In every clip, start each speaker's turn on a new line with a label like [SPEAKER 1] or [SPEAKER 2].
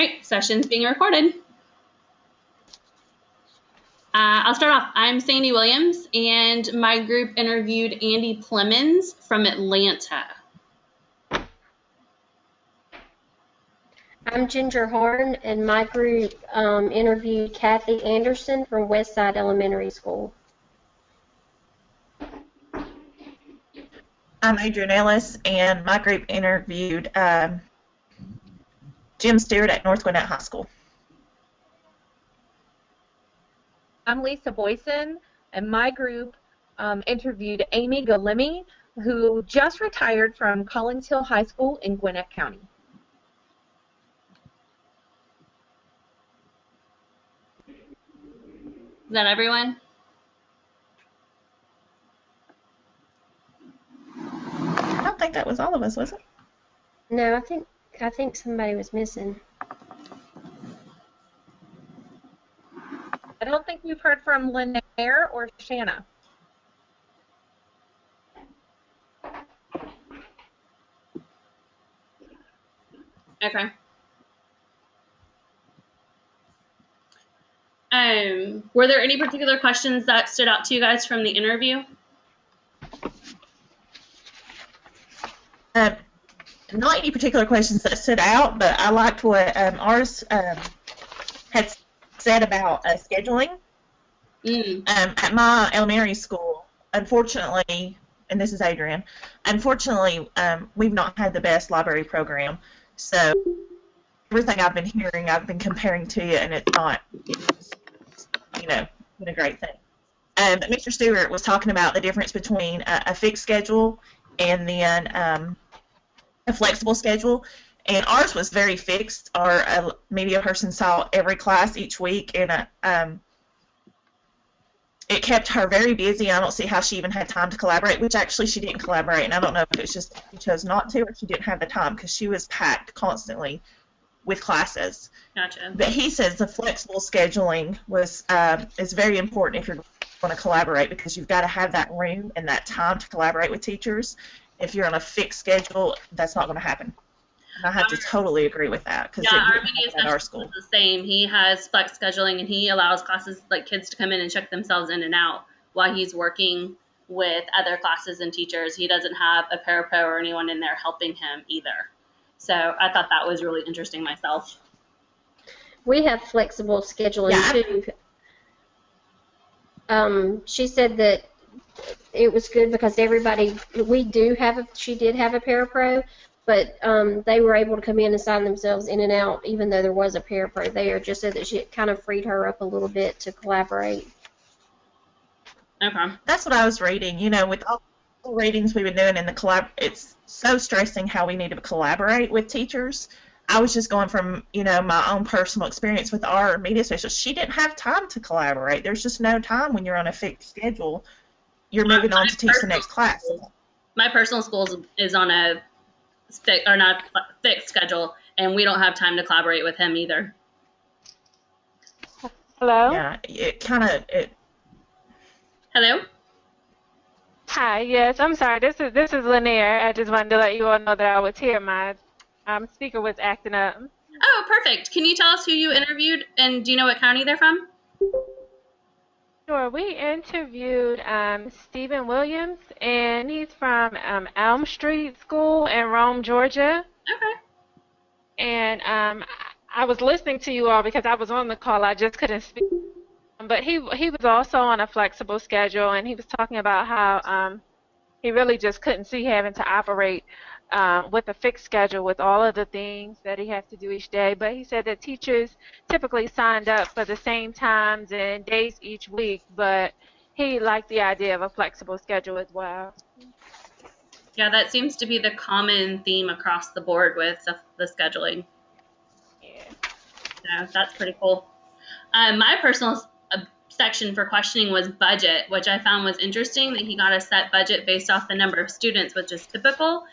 [SPEAKER 1] All right, session's being recorded. I'll start off. I'm Sandy Williams, and my group interviewed Andy Plemons from Atlanta.
[SPEAKER 2] I'm Ginger Horn, and my group interviewed Kathy Anderson from Westside Elementary School.
[SPEAKER 3] I'm Adrienne Ellis, and my group interviewed Jim Stewart at North Gwinnett High School.
[SPEAKER 4] I'm Lisa Boyson, and my group interviewed Amy Galimi, who just retired from Collins Hill High School in Gwinnett County.
[SPEAKER 1] Is that everyone?
[SPEAKER 3] I don't think that was all of us, was it?
[SPEAKER 2] No, I think somebody was missing.
[SPEAKER 4] I don't think we've heard from Lanier or Shanna.
[SPEAKER 1] Okay. Were there any particular questions that stood out to you guys from the interview?
[SPEAKER 3] Not any particular questions that stood out, but I liked what ours had said about scheduling. At my elementary school, unfortunately, and this is Adrienne, unfortunately, we've not had the best library program. So everything I've been hearing, I've been comparing to you, and it's not, been a great thing. Mr. Stewart was talking about the difference between a fixed schedule and then a flexible schedule. And ours was very fixed. Our media person saw every class each week, and it kept her very busy. I don't see how she even had time to collaborate, which actually she didn't collaborate, and I don't know if it was just she chose not to or she didn't have the time because she was packed constantly with classes.
[SPEAKER 1] Gotcha.
[SPEAKER 3] But he says the flexible scheduling is very important if you're going to collaborate because you've got to have that room and that time to collaborate with teachers. If you're on a fixed schedule, that's not going to happen. And I have to totally agree with that because
[SPEAKER 1] our media
[SPEAKER 3] at our school
[SPEAKER 1] is the same. He has flex scheduling, and he allows classes like kids to come in and check themselves in and out while he's working with other classes and teachers. He doesn't have a parapro or anyone in there helping him either. So I thought that was really interesting myself.
[SPEAKER 2] We have flexible scheduling too. She said that it was good because she did have a parapro, but they were able to come in and sign themselves in and out even though there was a parapro there, just so that she kind of freed her up a little bit to collaborate.
[SPEAKER 1] Okay.
[SPEAKER 3] That's what I was reading. With all the readings we've been doing in the it's so stressing how we need to collaborate with teachers. I was just going from, my own personal experience with our media specialist. She didn't have time to collaborate. There's just no time when you're on a fixed schedule. You're moving on to teach the next class.
[SPEAKER 1] My personal school is on a fixed schedule, and we don't have time to collaborate with him either.
[SPEAKER 5] Hello?
[SPEAKER 3] Yeah,
[SPEAKER 1] Hello?
[SPEAKER 5] Hi, yes, I'm sorry. This is Lanier. I just wanted to let you all know that I was here. My speaker was acting up.
[SPEAKER 1] Oh, perfect. Can you tell us who you interviewed, and do you know what county they're from?
[SPEAKER 5] Sure. We interviewed Stephen Williams, and he's from Elm Street School in Rome, Georgia.
[SPEAKER 1] Okay.
[SPEAKER 5] And I was listening to you all because I was on the call. I just couldn't speak. But he was also on a flexible schedule, and he was talking about how he really just couldn't see having to operate with a fixed schedule with all of the things that he has to do each day. But he said that teachers typically signed up for the same times and days each week, but he liked the idea of a flexible schedule as well.
[SPEAKER 1] Yeah, that seems to be the common theme across the board with the scheduling.
[SPEAKER 5] Yeah.
[SPEAKER 1] So that's pretty cool. My personal section for questioning was budget, which I found was interesting that he got a set budget based off the number of students, which is typical,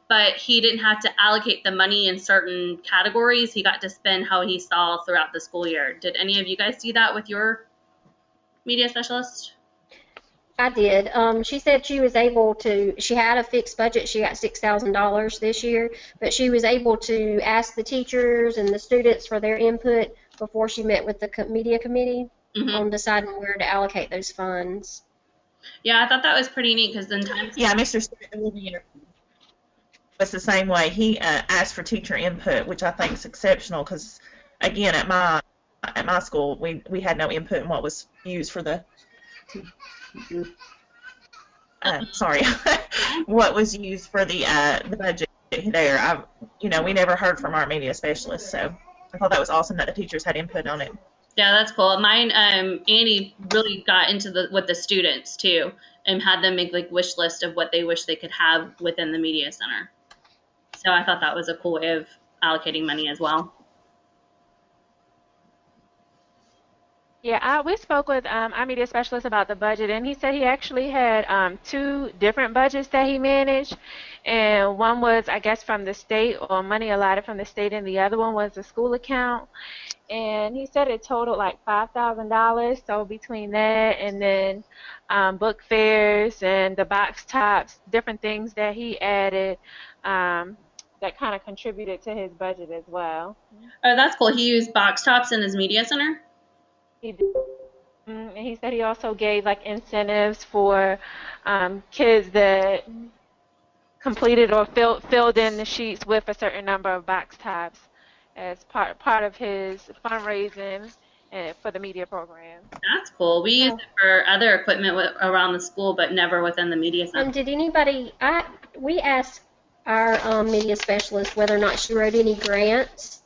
[SPEAKER 1] but he didn't have to allocate the money in certain categories. He got to spend how he saw throughout the school year. Did any of you guys do that with your media specialist?
[SPEAKER 2] I did. She said she was able to, she had a fixed budget. She got $6,000 this year, but she was able to ask the teachers and the students for their input before she met with the media committee on deciding where to allocate those funds.
[SPEAKER 1] Yeah, I thought that was pretty neat because then times.
[SPEAKER 3] Yeah, Mr. Stewart was the same way. He asked for teacher input, which I think is exceptional because, again, at my school, we had no input in what was used for the what was used for the budget there. We never heard from our media specialist, so I thought that was awesome that the teachers had input on it.
[SPEAKER 1] Yeah, that's cool. Mine, Annie really got into with the students too, and had them make like wish list of what they wish they could have within the media center. So I thought that was a cool way of allocating money as well.
[SPEAKER 5] Yeah, we spoke with our media specialist about the budget, and he said he actually had 2 different budgets that he managed, and one was, I guess, from the state or money allotted from the state, and the other one was a school account. And he said it totaled like $5,000. So between that and then book fairs and the box tops, different things that he added, that kind of contributed to his budget as well.
[SPEAKER 1] Oh, that's cool. He used box tops in his media center?
[SPEAKER 5] He did. And he said he also gave like incentives for kids that completed or filled in the sheets with a certain number of box tops as part of his fundraising for the media program.
[SPEAKER 1] That's cool. We use it for other equipment around the school, but never within the media center.
[SPEAKER 2] Did anybody? We asked our media specialist whether or not she wrote any grants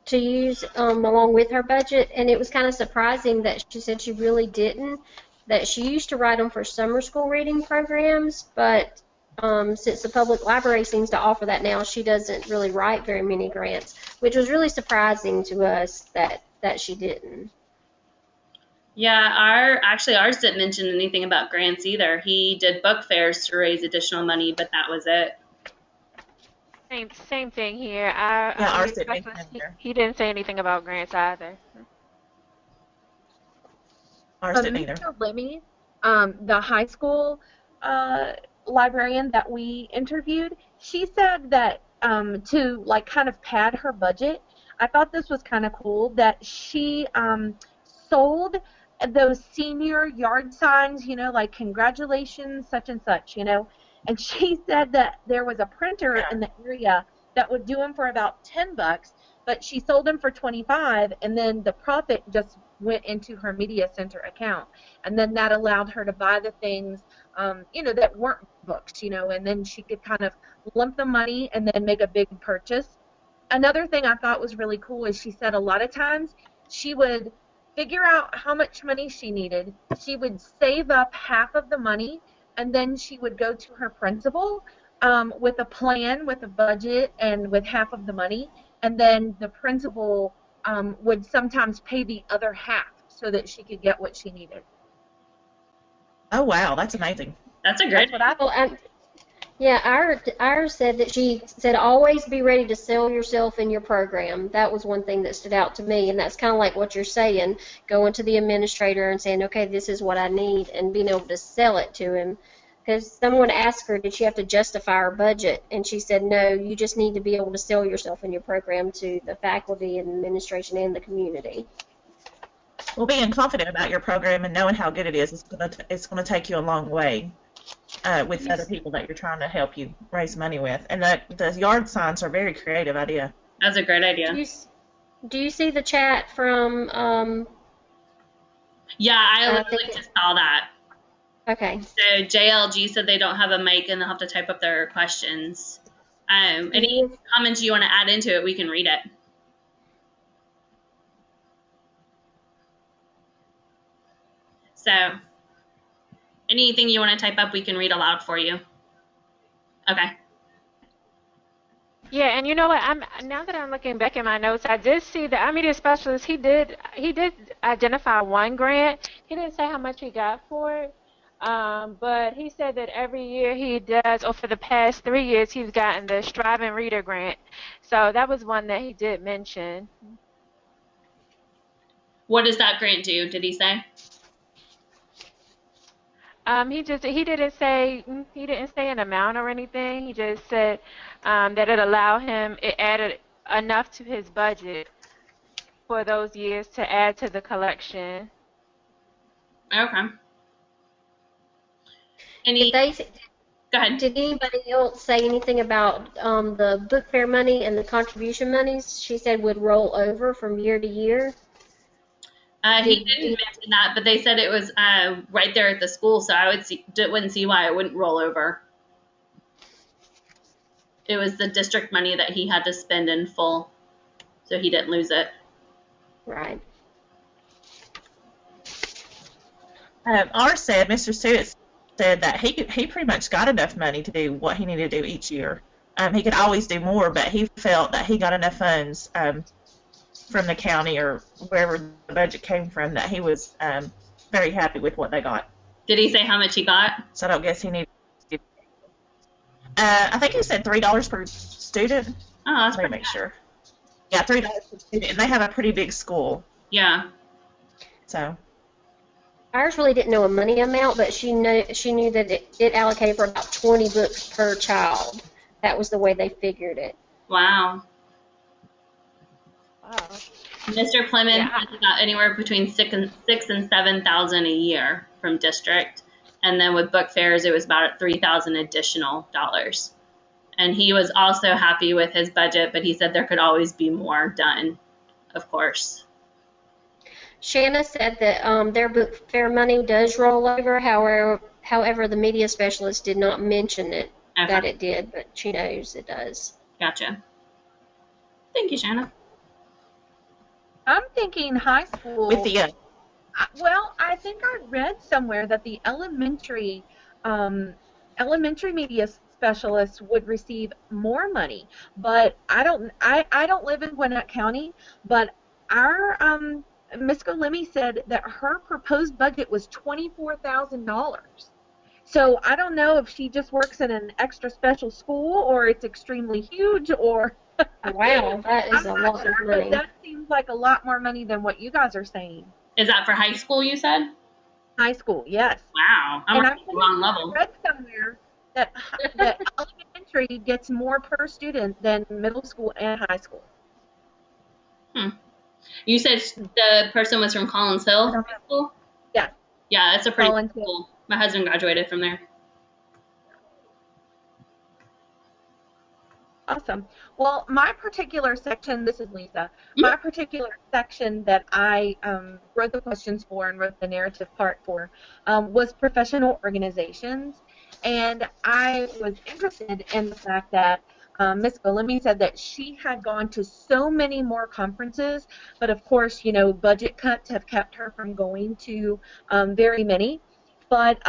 [SPEAKER 2] to use along with her budget, and it was kind of surprising that she said she really didn't. That she used to write them for summer school reading programs, but since the public library seems to offer that now, she doesn't really write very many grants, which was really surprising to us that she didn't.
[SPEAKER 1] Yeah, ours didn't mention anything about grants either. He did book fairs to raise additional money, but that was it.
[SPEAKER 5] Same thing here.
[SPEAKER 3] Ours didn't
[SPEAKER 5] he didn't say anything about grants either.
[SPEAKER 3] Ours didn't either.
[SPEAKER 4] Mr. Lemmy, the high school librarian that we interviewed, she said that to like kind of pad her budget, I thought this was kind of cool that she sold those senior yard signs, like congratulations such and such, and she said that there was a printer in the area that would do them for about $10, but she sold them for $25, and then the profit just went into her media center account, and then that allowed her to buy the things that weren't books, and then she could kind of lump the money and then make a big purchase. Another thing I thought was really cool is she said a lot of times she would figure out how much money she needed. She would save up half of the money, and then she would go to her principal with a plan, with a budget, and with half of the money, and then the principal would sometimes pay the other half so that she could get what she needed.
[SPEAKER 3] Oh, wow, that's amazing.
[SPEAKER 1] That's a great.
[SPEAKER 4] That's what I thought.
[SPEAKER 2] Yeah, ours said that she said always be ready to sell yourself in your program. That was one thing that stood out to me, and that's kind of like what you're saying, going to the administrator and saying, okay, this is what I need, and being able to sell it to him. Because someone asked her, did she have to justify her budget, and she said, no, you just need to be able to sell yourself in your program to the faculty and administration and the community.
[SPEAKER 3] Well, being confident about your program and knowing how good it is going to take you a long way with other people that you're trying to help you raise money with. And the yard signs are a very creative idea.
[SPEAKER 1] That's a great idea.
[SPEAKER 2] Do you see the chat from?
[SPEAKER 1] Yeah, I literally just saw that.
[SPEAKER 2] Okay.
[SPEAKER 1] So JLG said they don't have a mic and they'll have to type up their questions. Any comments you want to add into it, we can read it. So anything you want to type up, we can read aloud for you. Okay.
[SPEAKER 5] Yeah, and you know what? Now that I'm looking back in my notes, I did see that our media specialist, he did identify one grant. He didn't say how much he got for it, but he said that every year he does, or for the past 3 years, he's gotten the Striving Reader grant. So that was one that he did mention.
[SPEAKER 1] What does that grant do? Did he say?
[SPEAKER 5] He didn't say an amount or anything. He just said that it added enough to his budget for those years to add to the collection.
[SPEAKER 1] Okay.
[SPEAKER 2] Did they?
[SPEAKER 1] Go ahead.
[SPEAKER 2] Did anybody else say anything about the book fair money and the contribution monies? She said would roll over from year to year.
[SPEAKER 1] He didn't mention that, but they said it was right there at the school, so I wouldn't see why it wouldn't roll over. It was the district money that he had to spend in full, so he didn't lose it.
[SPEAKER 2] Right.
[SPEAKER 3] Mr. Stewart said that he pretty much got enough money to do what he needed to do each year. He could always do more, but he felt that he got enough funds from the county or wherever the budget came from that he was very happy with what they got.
[SPEAKER 1] Did he say how much he got?
[SPEAKER 3] So I don't guess he needed to. I think he said $3 per student.
[SPEAKER 1] Oh, that's
[SPEAKER 3] Let me
[SPEAKER 1] pretty
[SPEAKER 3] make sure. Yeah, $3 per student, and they have a pretty big school.
[SPEAKER 1] Yeah.
[SPEAKER 3] So.
[SPEAKER 2] Ours really didn't know a money amount, but she knew that it allocated for about 20 books per child. That was the way they figured it.
[SPEAKER 1] Wow.
[SPEAKER 5] Wow.
[SPEAKER 1] Mr. Plymouth got anywhere between $6,000 and $7,000 a year from district, and then with book fairs it was about $3,000 additional dollars. And he was also happy with his budget, but he said there could always be more done, of course.
[SPEAKER 2] Shanna said that their book fair money does roll over. However, the media specialist did not mention it that it did, but she knows it does.
[SPEAKER 1] Gotcha. Thank you, Shanna.
[SPEAKER 4] I'm thinking high school.
[SPEAKER 3] With the
[SPEAKER 4] Well, I think I read somewhere that the elementary media specialists would receive more money, but I don't live in Gwinnett County, but our Ms. Golemi said that her proposed budget was $24,000. So I don't know if she just works in an extra special school or it's extremely huge or.
[SPEAKER 2] Wow, that is a lot of money.
[SPEAKER 4] That seems like a lot more money than what you guys are saying.
[SPEAKER 1] Is that for high school, you said?
[SPEAKER 4] High school, yes.
[SPEAKER 1] Wow. I'm on the wrong level.
[SPEAKER 4] I read somewhere that elementary gets more per student than middle school and high school.
[SPEAKER 1] You said the person was from Collins Hill High School?
[SPEAKER 4] Yeah.
[SPEAKER 1] Yeah, it's a pretty
[SPEAKER 4] Collins
[SPEAKER 1] cool school. My husband graduated from there.
[SPEAKER 4] Awesome. Well, my particular section, this is Lisa, my particular section that I wrote the questions for and wrote the narrative part for was professional organizations. And I was interested in the fact that Ms. Golemi said that she had gone to so many more conferences, but of course, you know, budget cuts have kept her from going to very many. But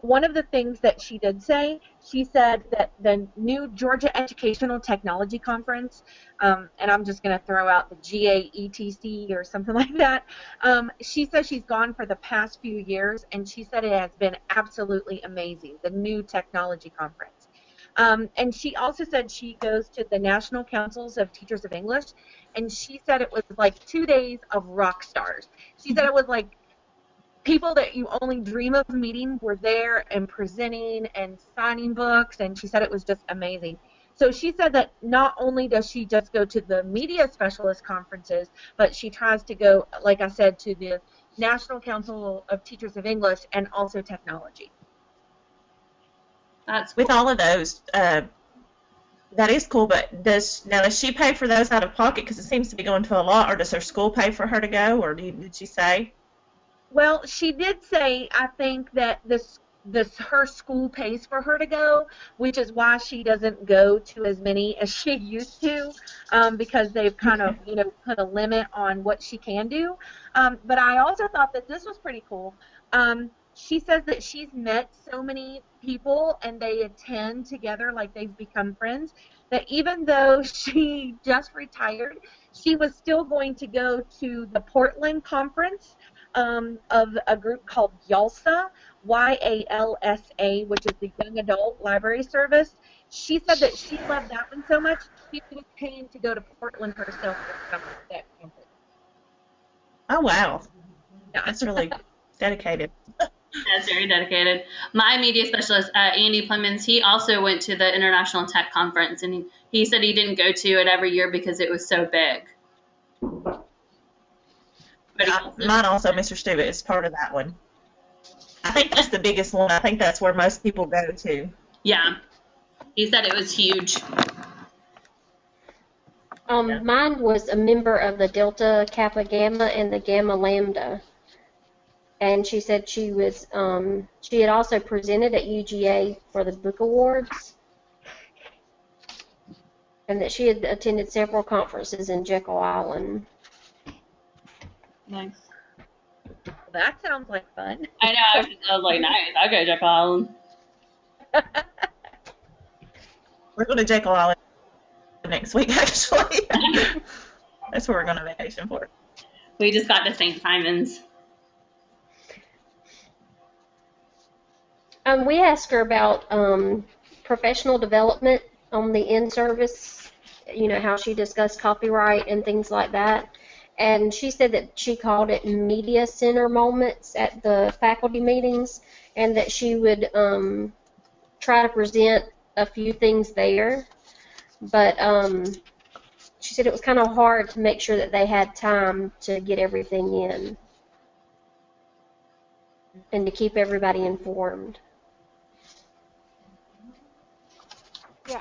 [SPEAKER 4] one of the things that she did say, she said that the new Georgia Educational Technology Conference, and I'm just going to throw out the GAETC or something like that, she said she's gone for the past few years, and she said it has been absolutely amazing, the new technology conference. And she also said she goes to the National Councils of Teachers of English, and she said it was like 2 days of rock stars. She said it was like people that you only dream of meeting were there and presenting and signing books, and she said it was just amazing. So she said that not only does she just go to the media specialist conferences, but she tries to go, like I said, to the National Council of Teachers of English and also technology.
[SPEAKER 1] That's cool.
[SPEAKER 3] With all of those, that is cool, but does she pay for those out of pocket because it seems to be going to a lot, or does her school pay for her to go, or did she say?
[SPEAKER 4] Well, she did say, I think, that her school pays for her to go, which is why she doesn't go to as many as she used to, because they've kind of, you know, put a limit on what she can do. But I also thought that this was pretty cool. She says that she's met so many people and they attend together like they've become friends, that even though she just retired, she was still going to go to the Portland conference of a group called YALSA, YALSA, which is the Young Adult Library Service. She said that she loved that one so much, she was paying to go to Portland herself this summer for that conference.
[SPEAKER 3] Oh, wow.
[SPEAKER 4] Yeah.
[SPEAKER 3] That's really dedicated.
[SPEAKER 1] That's very dedicated. My media specialist, Andy Clemens, he also went to the International Tech Conference, and he said he didn't go to it every year because it was so big. But
[SPEAKER 3] Mine also, Mr. Stewart, is part of that one. I think that's the biggest one. I think that's where most people go to.
[SPEAKER 1] Yeah. He said it was huge.
[SPEAKER 2] Mine was a member of the Delta Kappa Gamma and the Gamma Lambda. And she said she was, she had also presented at UGA for the book awards. And that she had attended several conferences in Jekyll Island.
[SPEAKER 1] Nice.
[SPEAKER 4] That sounds like fun.
[SPEAKER 1] I know. I was like, nice. I'll go to Jekyll Island.
[SPEAKER 3] We're going to Jekyll Island next week, actually. That's where we're going on vacation for.
[SPEAKER 1] We just got to St. Simon's.
[SPEAKER 2] We asked her about professional development on the in-service, you know, how she discussed copyright and things like that. And she said that she called it media center moments at the faculty meetings, and that she would try to present a few things there. But she said it was kind of hard to make sure that they had time to get everything in and to keep everybody informed.
[SPEAKER 5] Yeah,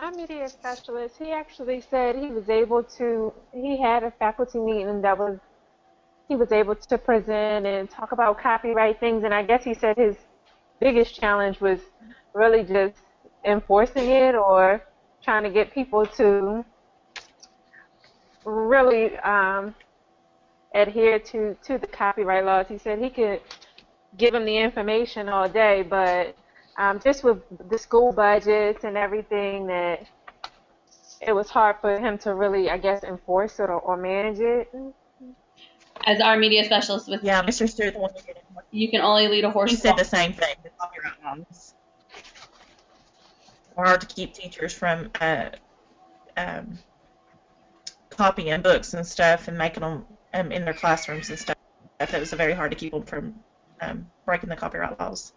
[SPEAKER 5] our media specialist, he actually said he was able to, he had a faculty meeting that was, he was able to present and talk about copyright things, and I guess he said his biggest challenge was really just enforcing it or trying to get people to really adhere to the copyright laws. He said he could give them the information all day, but just with the school budgets and everything, that it was hard for him to really, I guess, enforce it or manage it.
[SPEAKER 1] As our media specialist with
[SPEAKER 3] Mr. Stewart, the one who did it.
[SPEAKER 1] You can only lead a horse.
[SPEAKER 3] He said the same thing. The copyright laws are hard to keep teachers from copying books and stuff and making them in their classrooms and stuff. It was very hard to keep them from breaking the copyright laws.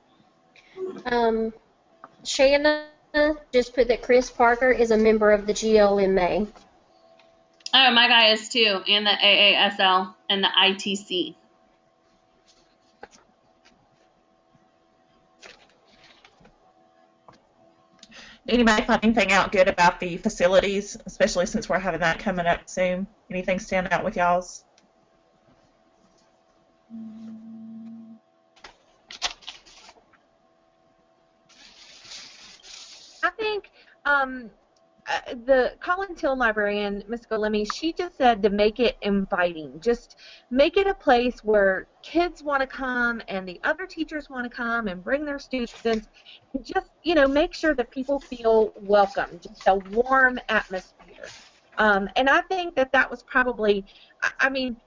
[SPEAKER 2] Shanna just put that Chris Parker is a member of the GLMA.
[SPEAKER 1] Oh, my guy is too, and the AASL and the ITC.
[SPEAKER 3] Anybody find anything out good about the facilities, especially since we're having that coming up soon? Anything stand out with y'all's?
[SPEAKER 4] I think the Collins Hill librarian, Ms. Golemi, she just said to make it inviting. Just make it a place where kids want to come and the other teachers want to come and bring their students. And just, you know, make sure that people feel welcome, just a warm atmosphere. And I think that that was probably, I mean,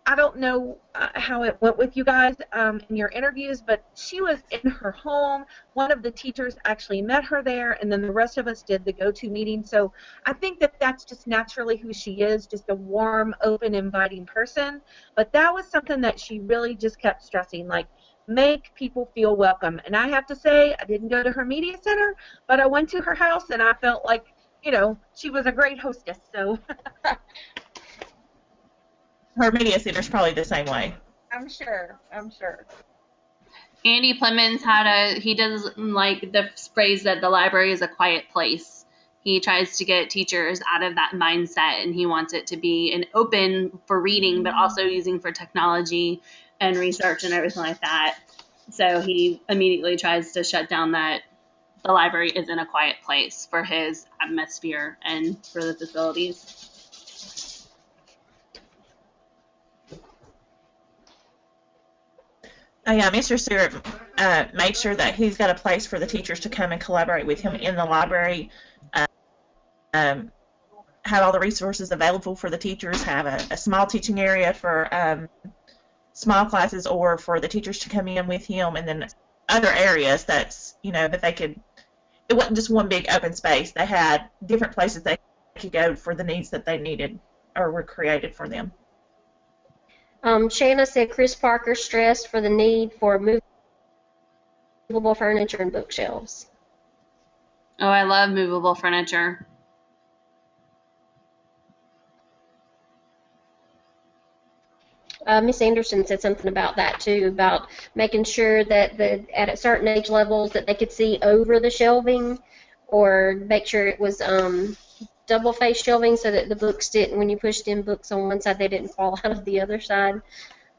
[SPEAKER 4] I don't know how it went with you guys in your interviews, but she was in her home. One of the teachers actually met her there, and then the rest of us did the go-to meeting. So I think that that's just naturally who she is, just a warm, open, inviting person. But that was something that she really just kept stressing, like, make people feel welcome. And I have to say, I didn't go to her media center, but I went to her house, and I felt like, you know, she was a great hostess. So
[SPEAKER 3] Her media center's probably the same way.
[SPEAKER 4] I'm sure.
[SPEAKER 1] Andy Clemens he doesn't like the phrase that the library is a quiet place. He tries to get teachers out of that mindset, and he wants it to be an open for reading, but also using for technology and research and everything like that. So he immediately tries to shut down that the library isn't a quiet place for his atmosphere and for the facilities.
[SPEAKER 3] Oh yeah, Mr. Stewart made sure that he's got a place for the teachers to come and collaborate with him in the library, have all the resources available for the teachers, have a small teaching area for small classes or for the teachers to come in with him, and then other areas that's, you know, that they could, it wasn't just one big open space. They had different places they could go for the needs that they needed or were created for them.
[SPEAKER 2] Shanna said Chris Parker stressed for the need for moving movable furniture and bookshelves.
[SPEAKER 1] Oh, I love movable furniture.
[SPEAKER 2] Miss Anderson said something about that too, about making sure that at a certain age levels that they could see over the shelving, or make sure it was double face shelving so that the books didn't, when you pushed in books on one side, they didn't fall out of the other side.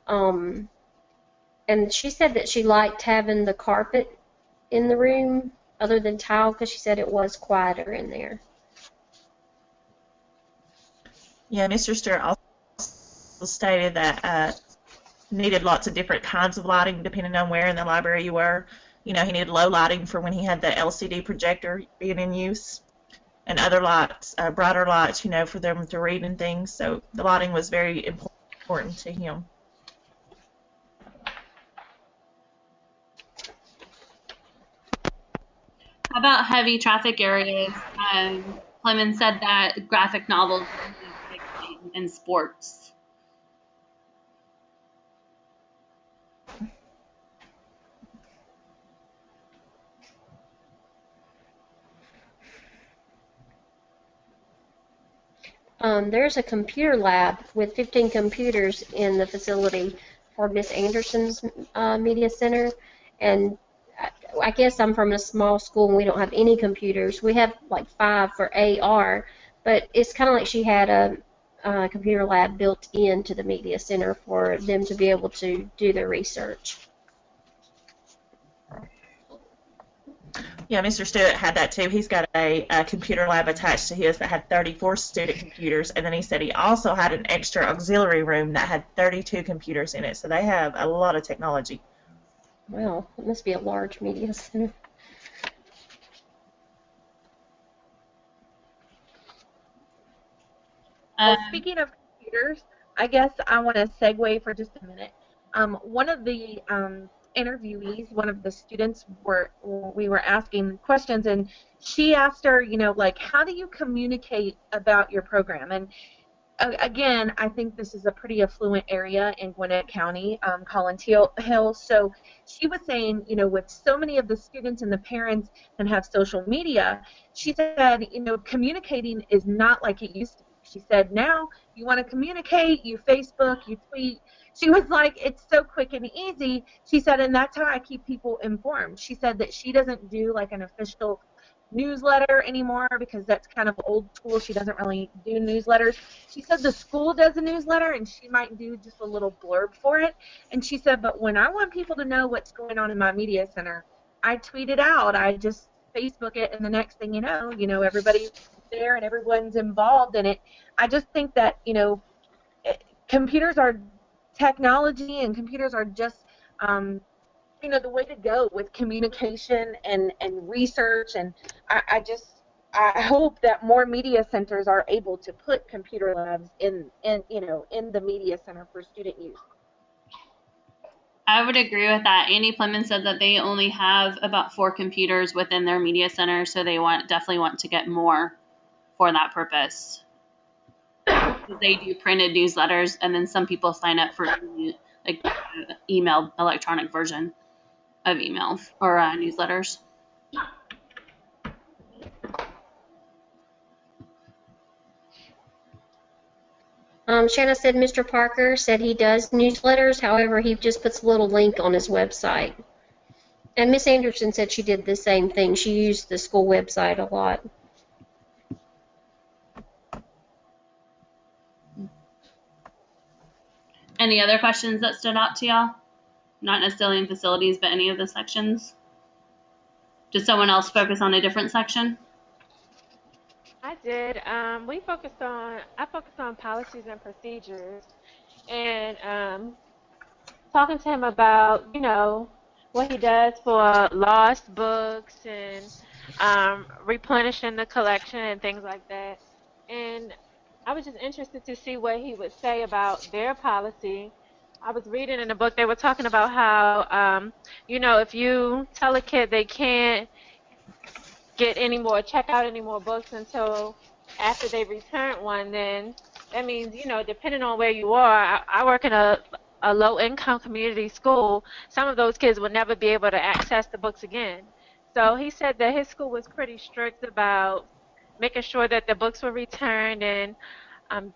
[SPEAKER 2] And she said that she liked having the carpet in the room other than tile because she said it was quieter in there.
[SPEAKER 3] Yeah, Mr. Stewart also stated that needed lots of different kinds of lighting depending on where in the library you were. You know, he needed low lighting for when he had the LCD projector being in use, and other lights, brighter lights, you know, for them to read and things. So the lighting was very important to him.
[SPEAKER 1] How about heavy traffic areas? Clemens said that graphic novels and sports.
[SPEAKER 2] There's a computer lab with 15 computers in the facility for Miss Anderson's media center, and I guess I'm from a small school and we don't have any computers. We have like 5 for AR, but it's kind of like she had a computer lab built into the media center for them to be able to do their research.
[SPEAKER 3] Yeah, Mr. Stewart had that too. He's got a computer lab attached to his that had 34 student computers, and then he said he also had an extra auxiliary room that had 32 computers in it. So they have a lot of technology.
[SPEAKER 2] Well, it must be a large media center.
[SPEAKER 4] Well, speaking of computers, I guess I want to segue for just a minute. One of the interviewees, one of the students, we were asking questions, and she asked her, you know, like, how do you communicate about your program? And again, I think this is a pretty affluent area in Gwinnett County, Collins Hill. So she was saying, you know, with so many of the students and the parents and have social media, she said, you know, communicating is not like it used to be. She said, now you want to communicate, you Facebook, you tweet. She was like, it's so quick and easy. She said, and that's how I keep people informed. She said that she doesn't do like an official newsletter anymore because that's kind of old school. She doesn't really do newsletters. She said the school does a newsletter and she might do just a little blurb for it. And she said, but when I want people to know what's going on in my media center, I tweet it out. I just Facebook it, and the next thing you know, everybody's there and everyone's involved in it. I just think that, you know, computers are technology, and computers are just you know, the way to go with communication and research, and I hope that more media centers are able to put computer labs in you know, in the media center for student use.
[SPEAKER 1] I would agree with that. Annie Plemons said that they only have about 4 computers within their media center, so they definitely want to get more for that purpose. They do printed newsletters, and then some people sign up for like email, electronic version of emails or newsletters.
[SPEAKER 2] Shanna said Mr. Parker said he does newsletters, however, he just puts a little link on his website. And Miss Anderson said she did the same thing. She used the school website a lot.
[SPEAKER 1] Any other questions that stood out to y'all? Not necessarily in facilities, but any of the sections? Did someone else focus on a different section?
[SPEAKER 5] I did. I focused on policies and procedures, and talking to him about, you know, what he does for lost books and replenishing the collection and things like that. And I was just interested to see what he would say about their policy. I was reading in a book, they were talking about how, you know, if you tell a kid they can't check out any more books until after they return one, then that means, you know, depending on where you are, I work in a a low-income community school, some of those kids would never be able to access the books again. So he said that his school was pretty strict about making sure that the books were returned, and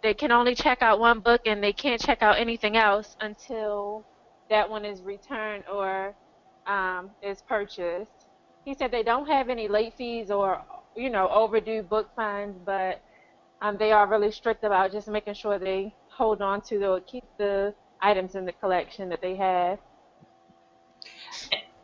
[SPEAKER 5] they can only check out one book and they can't check out anything else until that one is returned or is purchased. He said they don't have any late fees or, overdue book fines, but they are really strict about just making sure they hold on to keep the items in the collection that they have.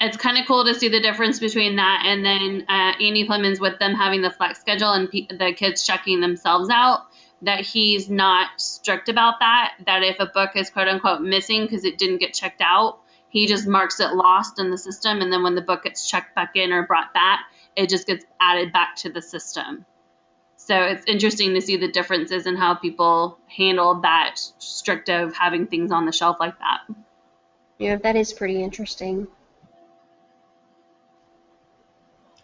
[SPEAKER 1] It's kind of cool to see the difference between that and then Andy Clemens with them having the flex schedule and the kids checking themselves out, that he's not strict about that, that if a book is quote unquote missing because it didn't get checked out, he just marks it lost in the system, and then when the book gets checked back in or brought back, it just gets added back to the system. So it's interesting to see the differences in how people handle that strict of having things on the shelf like that.
[SPEAKER 2] Yeah, that is pretty interesting.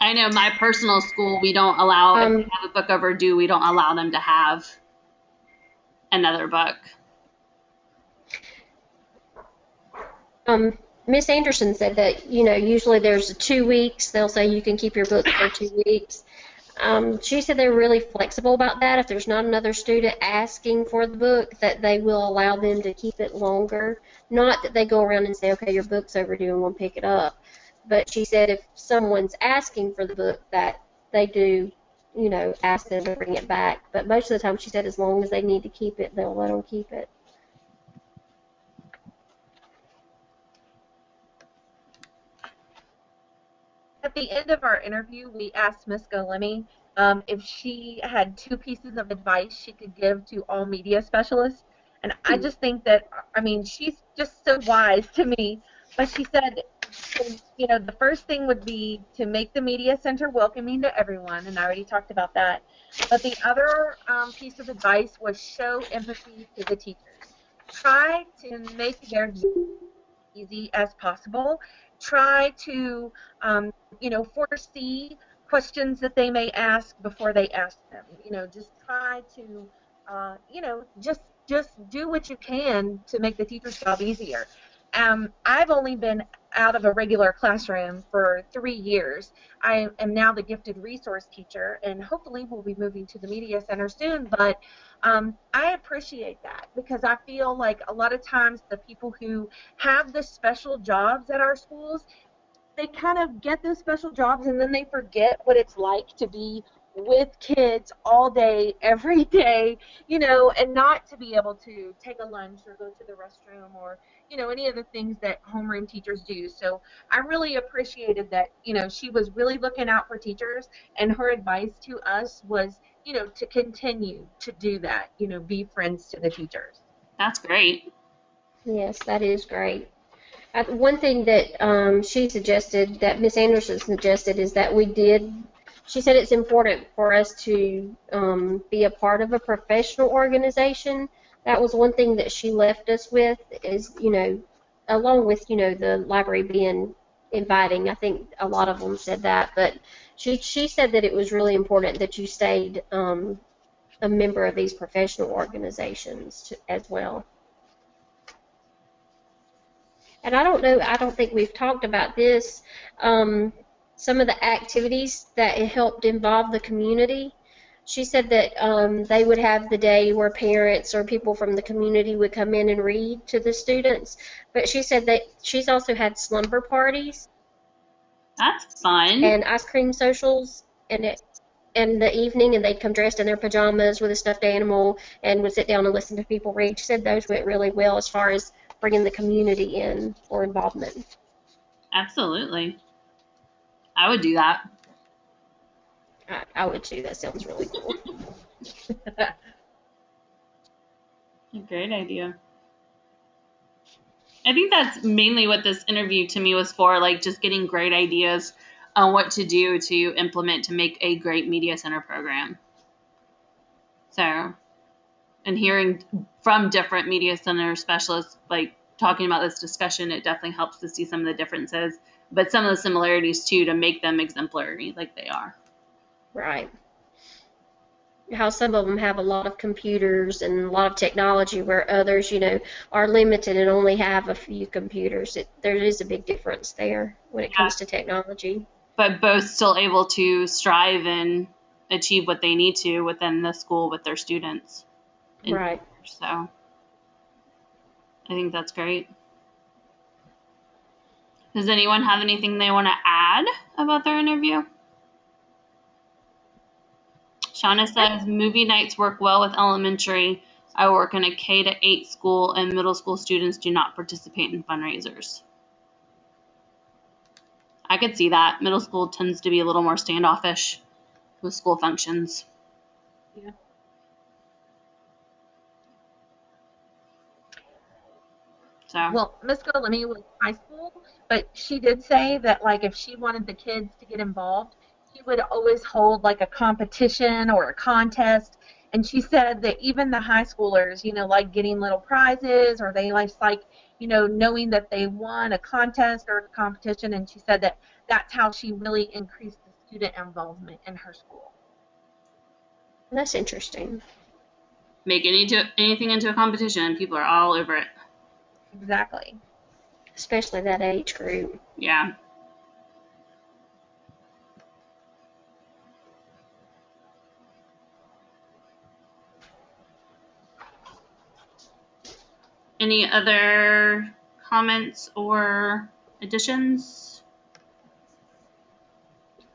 [SPEAKER 1] I know my personal school, we don't allow, if they have a book overdue, we don't allow them to have another book.
[SPEAKER 2] Miss Anderson said that, usually there's 2 weeks. They'll say you can keep your book for 2 weeks. She said they're really flexible about that. If there's not another student asking for the book, that they will allow them to keep it longer. Not that they go around and say, okay, your book's overdue and we'll pick it up. But she said if someone's asking for the book, that they do, ask them to bring it back. But most of the time, she said as long as they need to keep it, they'll let them keep it.
[SPEAKER 4] At the end of our interview, we asked Ms. Golemi if she had 2 pieces of advice she could give to all media specialists. And I just think that, she's just so wise to me. But she said, the first thing would be to make the media center welcoming to everyone, and I already talked about that. But the other piece of advice was show empathy to the teachers. Try to make their job easy as possible. Try to, foresee questions that they may ask before they ask them. Just try to, just do what you can to make the teacher's job easier. I've only been out of a regular classroom for 3 years. I am now the gifted resource teacher, and hopefully we'll be moving to the media center soon, but I appreciate that because I feel like a lot of times the people who have the special jobs at our schools, they kind of get those special jobs and then they forget what it's like to be with kids all day, every day, and not to be able to take a lunch or go to the restroom or, any of the things that homeroom teachers do. So I really appreciated that, she was really looking out for teachers, and her advice to us was, to continue to do that, be friends to the teachers.
[SPEAKER 1] That's great.
[SPEAKER 2] Yes, that is great. One thing that she suggested, that Miss Anderson suggested, is that she said it's important for us to be a part of a professional organization. That was one thing that she left us with, is, along with, the library being inviting. I think a lot of them said that, but she said that it was really important that you stayed a member of these professional organizations as well. And I don't think we've talked about this, some of the activities that helped involve the community. She said that they would have the day where parents or people from the community would come in and read to the students. But she said that she's also had slumber parties.
[SPEAKER 1] That's fun.
[SPEAKER 2] And ice cream socials in the evening, and they'd come dressed in their pajamas with a stuffed animal and would sit down and listen to people read. She said those went really well as far as bringing the community in for involvement.
[SPEAKER 1] Absolutely. I would do that.
[SPEAKER 2] I would too. That sounds really cool.
[SPEAKER 1] A great idea. I think that's mainly what this interview to me was for, like just getting great ideas on what to do to implement to make a great media center program. So, and hearing from different media center specialists, like talking about this discussion, it definitely helps to see some of the differences, but some of the similarities too, to make them exemplary like they are.
[SPEAKER 2] Right. how some of them have a lot of computers and a lot of technology where others, are limited and only have a few computers. There is a big difference there when it
[SPEAKER 1] Yeah.
[SPEAKER 2] comes to technology.
[SPEAKER 1] But both still able to strive and achieve what they need to within the school with their students.
[SPEAKER 2] Right.
[SPEAKER 1] So I think that's great. Does anyone have anything they want to add about their interview? Shauna says, movie nights work well with elementary. I work in a K-8 school, and middle school students do not participate in fundraisers. I could see that. Middle school tends to be a little more standoffish with school functions.
[SPEAKER 4] Yeah.
[SPEAKER 1] So.
[SPEAKER 4] Well, Miss Golemi was high school, but she did say that, like, if she wanted the kids to get involved, she would always hold, like, a competition or a contest. And she said that even the high schoolers, like getting little prizes, or they like, knowing that they won a contest or a competition. And she said that that's how she really increased the student involvement in her school.
[SPEAKER 2] That's interesting.
[SPEAKER 1] Make anything into a competition, people are all over it.
[SPEAKER 4] Exactly.
[SPEAKER 2] Especially that age group.
[SPEAKER 1] Yeah. Any other comments or additions?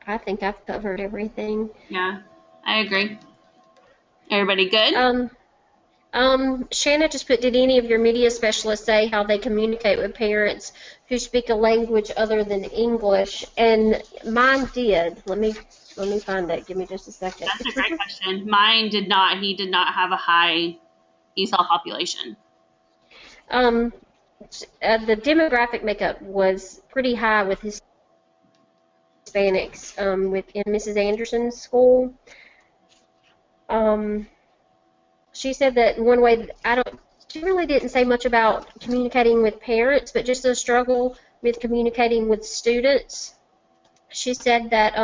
[SPEAKER 2] I think I've covered everything.
[SPEAKER 1] Yeah, I agree. Everybody good?
[SPEAKER 2] Shanna just put, did any of your media specialists say how they communicate with parents who speak a language other than English? And mine did. Let me find that. Give me just a second.
[SPEAKER 1] That's a great question. Mine did not. He did not have a high ESOL population.
[SPEAKER 2] The demographic makeup was pretty high with Hispanics within Mrs. Anderson's school. She said that one way, she really didn't say much about communicating with parents, but just a struggle with communicating with students. She said that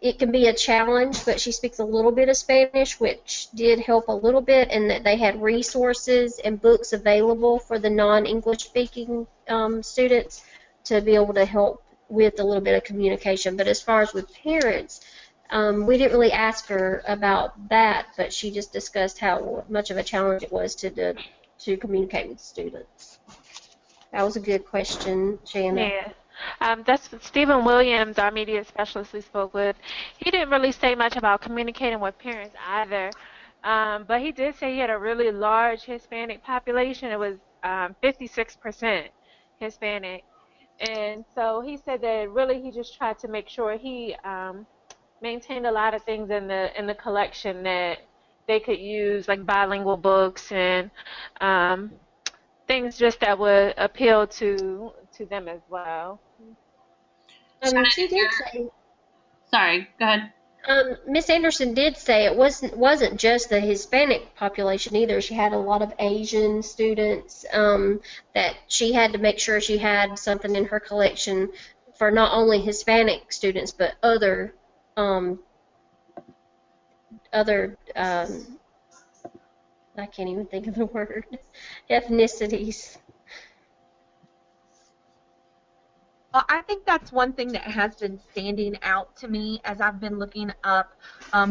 [SPEAKER 2] it can be a challenge, but she speaks a little bit of Spanish, which did help a little bit, and that they had resources and books available for the non-English speaking students to be able to help with a little bit of communication. But as far as with parents, we didn't really ask her about that, but she just discussed how much of a challenge it was to communicate with students. That was a good question, Shanna.
[SPEAKER 5] Yeah. That's Stephen Williams, our media specialist we spoke with. He didn't really say much about communicating with parents either, but he did say he had a really large Hispanic population. It was 56% Hispanic, and so he said that really he just tried to make sure he maintained a lot of things in the collection that they could use, like bilingual books and things just that would appeal to them as well.
[SPEAKER 2] She did say.
[SPEAKER 1] Sorry, go ahead.
[SPEAKER 2] Miss Anderson did say it wasn't just the Hispanic population either. She had a lot of Asian students that she had to make sure she had something in her collection for not only Hispanic students but other I can't even think of the word, ethnicities.
[SPEAKER 4] Well, I think that's one thing that has been standing out to me as I've been looking up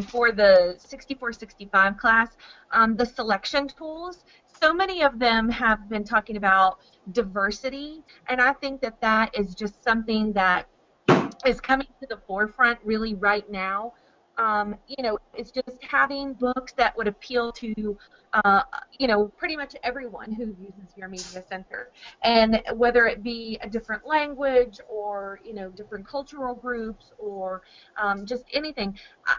[SPEAKER 4] for the 64-65 class, the selection tools. So many of them have been talking about diversity, and I think that that is just something that is coming to the forefront really right now. It's just having books that would appeal to, pretty much everyone who uses your media center. And whether it be a different language or, different cultural groups or just anything.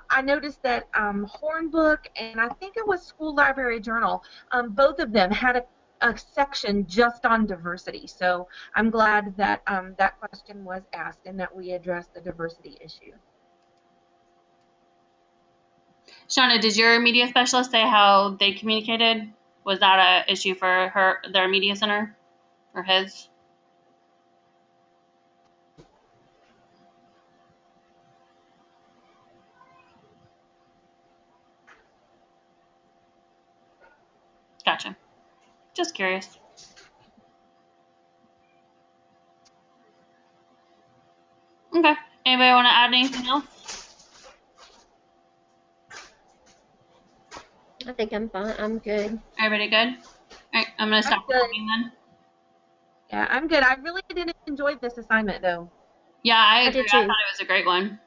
[SPEAKER 4] I noticed that Hornbook and I think it was School Library Journal, both of them had a section just on diversity. So I'm glad that that question was asked and that we addressed the diversity issue.
[SPEAKER 1] Shauna, did your media specialist say how they communicated? Was that an issue for their media center, or his? Just curious. Okay. Anybody want to add anything else?
[SPEAKER 2] I think I'm fine. I'm good.
[SPEAKER 1] Everybody good? All right, I'm gonna stop
[SPEAKER 4] good.
[SPEAKER 1] recording then.
[SPEAKER 4] Yeah, I'm good. I really did enjoy this assignment, though.
[SPEAKER 1] Yeah, I
[SPEAKER 2] I
[SPEAKER 1] agree.
[SPEAKER 2] did
[SPEAKER 1] I
[SPEAKER 2] too.
[SPEAKER 1] thought it was a great one.